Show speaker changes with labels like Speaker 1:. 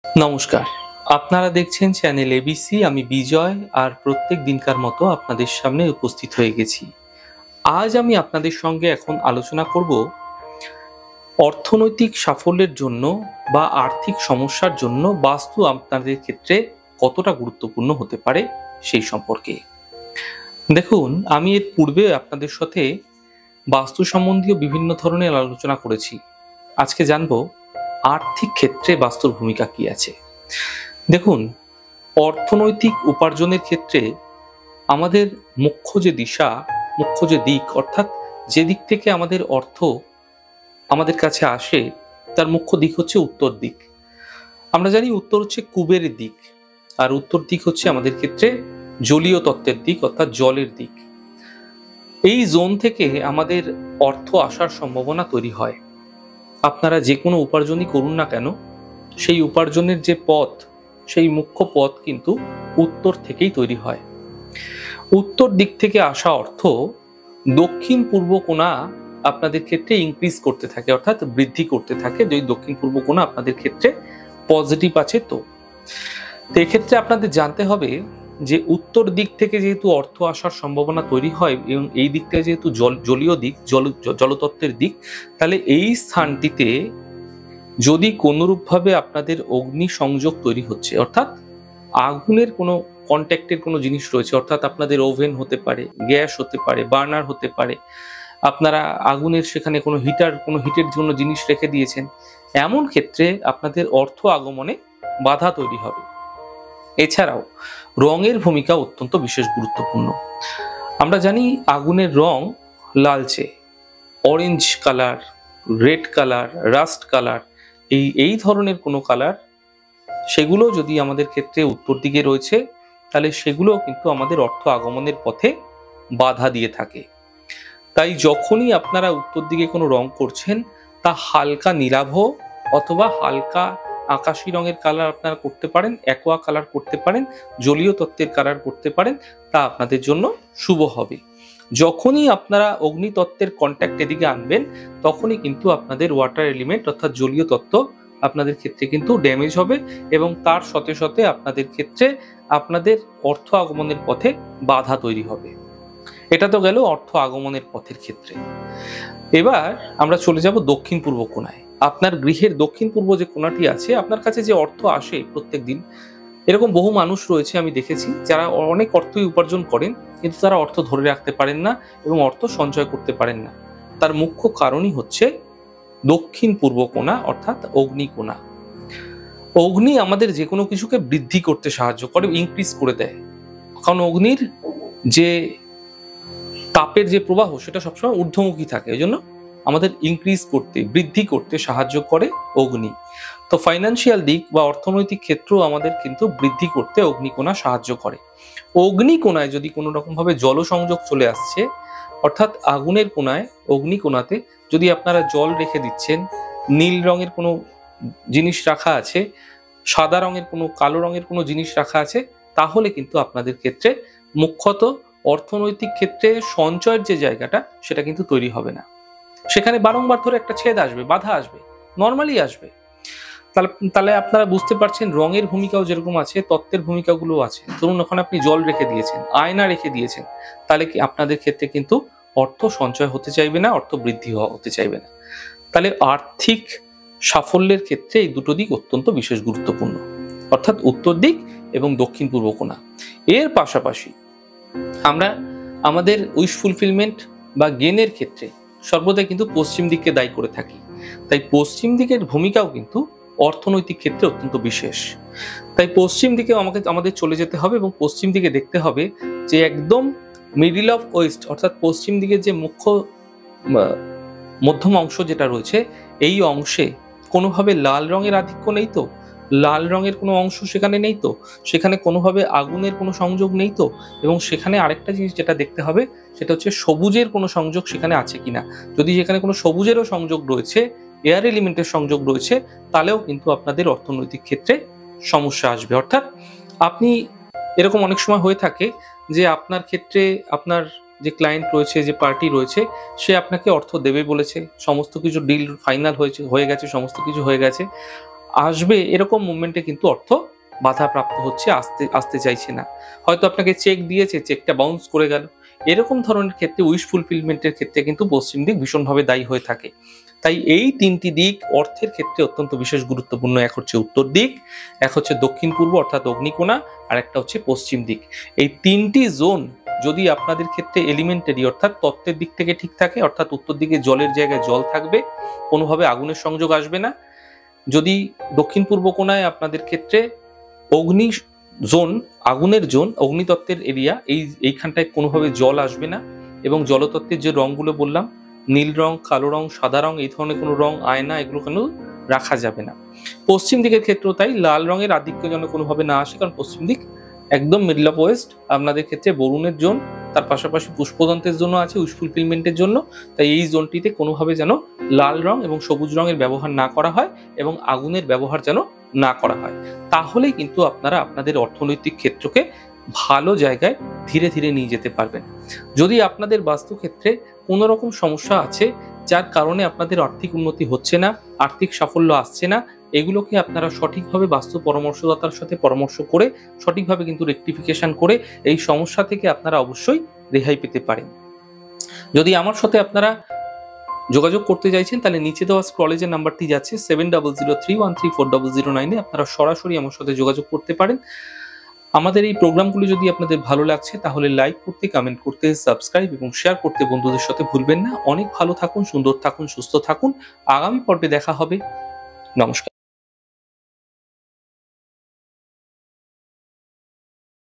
Speaker 1: নমস্কার। আপনারা দেখছেন চ্যানেল এবিসি। আমি বিজয় আর প্রত্যেক দিনকার মতো আপনাদের সামনে উপস্থিত হয়ে গেছি। আজ আমি আপনাদের সঙ্গে এখন আলোচনা করব অর্থনৈতিক সাফল্যের জন্য বা আর্থিক সমস্যার জন্য বাস্তু আপনাদের ক্ষেত্রে কতটা গুরুত্বপূর্ণ হতে পারে সেই সম্পর্কে। দেখুন, আমি এর পূর্বে আপনাদের সাথে বাস্তু সম্বন্ধীয় বিভিন্ন ধরনের আলোচনা করেছি। আজকে জানবো আর্থিক ক্ষেত্রে বাস্তুর ভূমিকা কি আছে। দেখুন, অর্থনৈতিক উপার্জনের ক্ষেত্রে আমাদের মুখ্য যে দিশা, মুখ্য যে দিক, অর্থাৎ যে দিক থেকে আমাদের অর্থ আমাদের কাছে আসে, তার মুখ্য দিক হচ্ছে উত্তর দিক। আমরা জানি উত্তর হচ্ছে কুবেরের দিক, আর উত্তর দিক হচ্ছে আমাদের ক্ষেত্রে জলীয় তত্ত্বের দিক, অর্থাৎ জলের দিক। এই জোন থেকে আমাদের অর্থ আসার সম্ভাবনা তৈরি হয়। আপনারা যে কোনো উপার্জনই করুন না কেন, সেই উপার্জনের যে পথ, সেই মুখ্য পথ কিন্তু উত্তর থেকেই তৈরি হয়। উত্তর দিক থেকে আসা অর্থ দক্ষিণ পূর্ব কোণা আপনাদের ক্ষেত্রে ইনক্রিজ করতে থাকে, অর্থাৎ বৃদ্ধি করতে থাকে। যদি দক্ষিণ পূর্ব কোণা আপনাদের ক্ষেত্রে পজিটিভ আছে তো এক্ষেত্রে আপনাদের জানতে হবে যে উত্তর দিক থেকে যেহেতু অর্থ আসার সম্ভাবনা তৈরি হয় এবং এই দিকটা যেহেতু জলীয় দিক, জলতত্ত্বের দিক, তাহলে এই স্থানটিতে যদি কোনোরূপভাবে আপনাদের অগ্নি সংযোগ তৈরি হচ্ছে, অর্থাৎ আগুনের কোনো কন্ট্যাক্টের কোনো জিনিস রয়েছে, অর্থাৎ আপনাদের ওভেন হতে পারে, গ্যাস হতে পারে, বার্নার হতে পারে, আপনারা আগুনের সেখানে কোনো হিটের জন্য জিনিস রেখে দিয়েছেন, এমন ক্ষেত্রে আপনাদের অর্থ আগমনে বাধা তৈরি হবে। এছাড়াও রঙের ভূমিকা অত্যন্ত বিশেষ গুরুত্বপূর্ণ। আমরা জানি আগুনের রং লালচে, orange colour, red colour, rushed colour, এই ধরনের কোনো কালার, সেগুলো যদি আমাদের ক্ষেত্রে উত্তর দিকে রয়েছে, তাহলে সেগুলো কিন্তু আমাদের অর্থ আগমনের পথে বাধা দিয়ে থাকে। তাই যখনই আপনারা উত্তর দিকে কোনো রং করছেন, তা হালকা নীলাভ অথবা হালকা আকাশি রঙের কালার আপনারা করতে পারেন, অ্যাকোয়া কালার করতে পারেন, জলীয় তত্ত্বের কালার করতে পারেন, তা আপনাদের জন্য শুভ হবে। যখনই আপনারা অগ্নিতত্ত্বের কন্ট্যাক্ট এদিকে আনবেন, তখনই কিন্তু আপনাদের ওয়াটার এলিমেন্ট অর্থাৎ জলীয় তত্ত্ব আপনাদের ক্ষেত্রে কিন্তু ড্যামেজ হবে এবং তার সাথে সাথে আপনাদের ক্ষেত্রে আপনাদের অর্থ আগমনের পথে বাধা তৈরি হবে। এটা তো গেল অর্থ আগমনের পথের ক্ষেত্রে। এবার আমরা চলে যাব দক্ষিণ পূর্ব কোণায়। আপনার গৃহের দক্ষিণ পূর্ব যে কোণাটি আছে, আপনার কাছে যে অর্থ আসে প্রত্যেক দিন, এরকম বহু মানুষ রয়েছে আমি দেখেছি যারা অনেক অর্থই উপার্জন করেন, কিন্তু তারা অর্থ ধরে রাখতে পারেন না এবং অর্থ সঞ্চয় করতে পারেন না। তার মুখ্য কারণই হচ্ছে দক্ষিণ পূর্ব কোণা, অর্থাৎ অগ্নি কোণা। অগ্নি আমাদের যে কোনো কিছুকে বৃদ্ধি করতে সাহায্য করে, ইনক্রিজ করে দেয়। কারণ অগ্নির যে তাপের যে প্রবাহ, সেটা সবসময় ঊর্ধ্বমুখী থাকে, এই জন্য আমাদের ইনক্রিজ করতে, বৃদ্ধি করতে সাহায্য করে অগ্নি। তো ফাইন্যান্সিয়াল দিক বা অর্থনৈতিক ক্ষেত্র আমাদের কিন্তু বৃদ্ধি করতে অগ্নিকোণা সাহায্য করে। অগ্নিকোণায় যদি কোনো রকম ভাবে জলসংযোগ চলে আসছে, অর্থাৎ আগুনের কোণায় অগ্নিকোণাতে যদি আপনারা জল রেখে দিচ্ছেন, নীল রঙের কোনো জিনিস রাখা আছে, সাদা রঙের কোনো, কালো রঙের কোনো জিনিস রাখা আছে, তাহলে কিন্তু আপনাদের ক্ষেত্রে মুখ্যত অর্থনৈতিক ক্ষেত্রে সঞ্চয়ের যে জায়গাটা, সেটা কিন্তু তৈরি হবে না। সেখানে বারংবার ধরে একটা ছেদ আসবে, বাধা আসবে, নর্মালি আসবে। তাহলে আপনারা বুঝতে পারছেন রঙের ভূমিকাও যেরকম আছে, তত্ত্বের ভূমিকাগুলো আছে। ধরুন ওখানে আপনি জল রেখে দিয়েছেন, আয়না রেখে দিয়েছেন, তাহলে কি আপনাদের ক্ষেত্রে কিন্তু অর্থ সঞ্চয় হতে চাইবে না, অর্থ বৃদ্ধি হতে চাইবে না। তাহলে আর্থিক সাফল্যের ক্ষেত্রে এই দুটো দিক অত্যন্ত বিশেষ গুরুত্বপূর্ণ, অর্থাৎ উত্তর দিক এবং দক্ষিণ পূর্ব কোণা। এর পাশাপাশি আমরা আমাদের উইশ ফুলফিলমেন্ট বা গেনের ক্ষেত্রে সর্বদাই কিন্তু পশ্চিম দিককে দায়ী করে থাকি। তাই পশ্চিম দিকের ভূমিকাও কিন্তু অর্থনৈতিক ক্ষেত্রে অত্যন্ত বিশেষ। তাই পশ্চিম দিকে আমাদের চলে যেতে হবে এবং পশ্চিম দিকে দেখতে হবে যে একদম মিডিল অফ ওয়েস্ট, অর্থাৎ পশ্চিম দিকের যে মধ্যম অংশ যেটা রয়েছে, এই অংশে কোনোভাবে লাল রঙের আধিক্য নেই তো, লাল রঙের কোনো অংশ সেখানে নেই তো, সেখানে কোনোভাবে আগুনের কোনো সংযোগ নেই তো, এবং সেখানে আরেকটা জিনিস যেটা দেখতে হবে সেটা হচ্ছে সবুজের কোনো সংযোগ সেখানে আছে কিনা। যদি সেখানে কোনো সবুজেরও সংযোগ রয়েছে, এয়ার এলিমেন্টের সংযোগ রয়েছে, তাহলেও কিন্তু আপনাদের অর্থনৈতিক ক্ষেত্রে সমস্যা আসবে। অর্থাৎ আপনি, এরকম অনেক সময় হয়ে থাকে যে আপনার ক্ষেত্রে আপনার যে ক্লায়েন্ট রয়েছে, যে পার্টি রয়েছে, সে আপনাকে অর্থ দেবে বলেছে, সমস্ত কিছু ডিল ফাইনাল হয়ে গেছে, সমস্ত কিছু হয়ে গেছে, আসবে, এরকম মুভমেন্টে কিন্তু অর্থ বাধাপ্রাপ্ত হচ্ছে, আসতে চাইছে না। হয়তো আপনাকে চেক দিয়েছে, চেকটা বাউন্স করে গেল। এরকম ধরনের ক্ষেত্রে উইশ ফুলফিলমেন্টের ক্ষেত্রে কিন্তু পশ্চিম দিক ভীষণভাবে দায়ী হয়ে থাকে। তাই এই তিনটি দিক অর্থের ক্ষেত্রে অত্যন্ত বিশেষ গুরুত্বপূর্ণ। এক হচ্ছে উত্তর দিক, এক হচ্ছে দক্ষিণ পূর্ব অর্থাৎ অগ্নিকোণা, আর একটা হচ্ছে পশ্চিম দিক। এই তিনটি জোন যদি আপনাদের ক্ষেত্রে এলিমেন্টারি অর্থাৎ তত্ত্বের দিক থেকে ঠিক থাকে, অর্থাৎ উত্তর দিকে জলের জায়গায় জল থাকবে, কোনোভাবে আগুনের সংযোগ আসবে না। যদি দক্ষিণ পূর্ব কোণায় আপনাদের ক্ষেত্রে অগ্নি জোন, আগুনের জোন, অগ্নিতত্ত্বের এরিয়া, এইখানটায় কোনোভাবে জল আসবে না, এবং জলতত্ত্বের যে রঙগুলো বললাম, নীল রং, কালো রং, সাদা রং, এই ধরনের কোনো রং, আয়না, এগুলো কিন্তু রাখা যাবে না। পশ্চিম দিকের ক্ষেত্রেও তাই, লাল রঙের আধিক্য যেন কোনোভাবে না আসে, কারণ পশ্চিম দিক একদম মিডল অফ ওয়েস্ট আপনাদের ক্ষেত্রে বরুণের জোন, তার পাশাপাশি পুষ্পদন্তের জন্য আছে উইশ ফুলফিলমেন্টের জন্য। তাই এই জোনটিতে কোনোভাবে যেন লাল রং এবং সবুজ রঙের ব্যবহার না করা হয় এবং আগুনের ব্যবহার যেন না করা হয়। তাহলেই কিন্তু আপনারা আপনাদের অর্থনৈতিক ক্ষেত্রকে ভালো জায়গায় ধীরে ধীরে নিয়ে যেতে পারবেন। যদি আপনাদের বাস্তুক্ষেত্রে কোনো রকম সমস্যা আছে যার কারণে আপনাদের আর্থিক উন্নতি হচ্ছে না, আর্থিক সাফল্য আসছে না, এগুলোকে আপনারা সঠিকভাবে বাস্তু পরামর্শদাতার সাথে পরামর্শ করে সঠিকভাবে কিন্তু রেকটিফিকেশন করে এই সমস্যা থেকে আপনারা অবশ্যই রেহাই পেতে পারেন। যদি আমার সাথে আপনারা যোগাযোগ করতে চাইছেন, তাহলে নিচে দেওয়া স্ক্রলে যে নাম্বারটি যাচ্ছে 7003134009, আপনারা সরাসরি আমার সাথে যোগাযোগ করতে পারেন। আমাদের এই প্রোগ্রামগুলো যদি আপনাদের ভালো লাগছে তাহলে লাইক করতে, কমেন্ট করতে, সাবস্ক্রাইব এবং শেয়ার করতে বন্ধুদের সাথে ভুলবেন না। অনেক ভালো থাকুন, সুন্দর থাকুন, সুস্থ থাকুন। আগামী পর্বে দেখা হবে। নমস্কার।